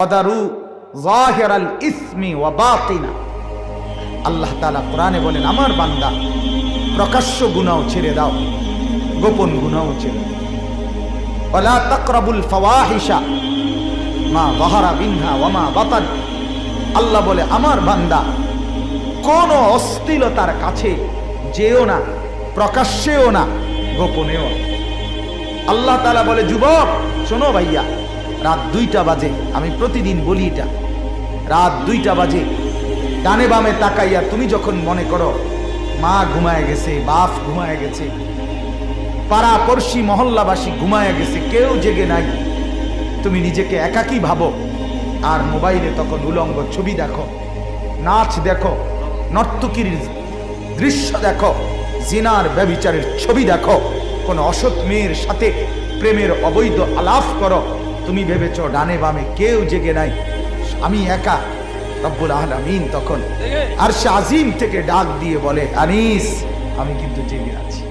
ওয়াদারু যাহিরাল ইসমি ওয়া বাতিনা। আল্লাহ তাআলা কোরআনে বলেন, আমার বান্দা প্রকাশ্য গুনাহ ছেড়ে দাও, গোপন গুনাহ ছেড়ে দাও। ওয়ালা তাকরাবুল ফাওয়াহিশা মা যাহারা মিনহা ওয়া মা বাতান। আল্লাহ বলে, আমার বান্দা কোন অশ্লীলতার কাছে যেও না, প্রকাশ্যেও না, গোপনেও না। আল্লাহ তাআলা বলে, যুবক শোনো ভাইয়া, রাত 2টা বাজে, আমি প্রতিদিন বলি এটা, রাত 2টা বাজে ডানে বামে তাকাইয়া তুমি যখন মনে করো মা ঘুমায় গেছে, বাপ ঘুমায় গেছে, পাড়া পড়শি মহল্লাবাসী ঘুমায় গেছে, কেউ জেগে নাই, তুমি নিজেকে একাকী ভাবো, আর মোবাইলে তখন উলঙ্গ ছবি দেখো, নাচ দেখো, নর্তকীর দৃশ্য দেখো, জিনার ব্যভিচারের ছবি দেখো, কোন অসৎ মেয়ের সাথে প্রেমের অবৈধ আলাপ করো, তুমি ভেবেছ ডানে বামে কেউ জেগে নাই, আমি একা। রব্বুল আলামিন তখন আরশে আজিম থেকে ডাক দিয়ে বলে, আনিস আমি কিন্তু জেগে আছি।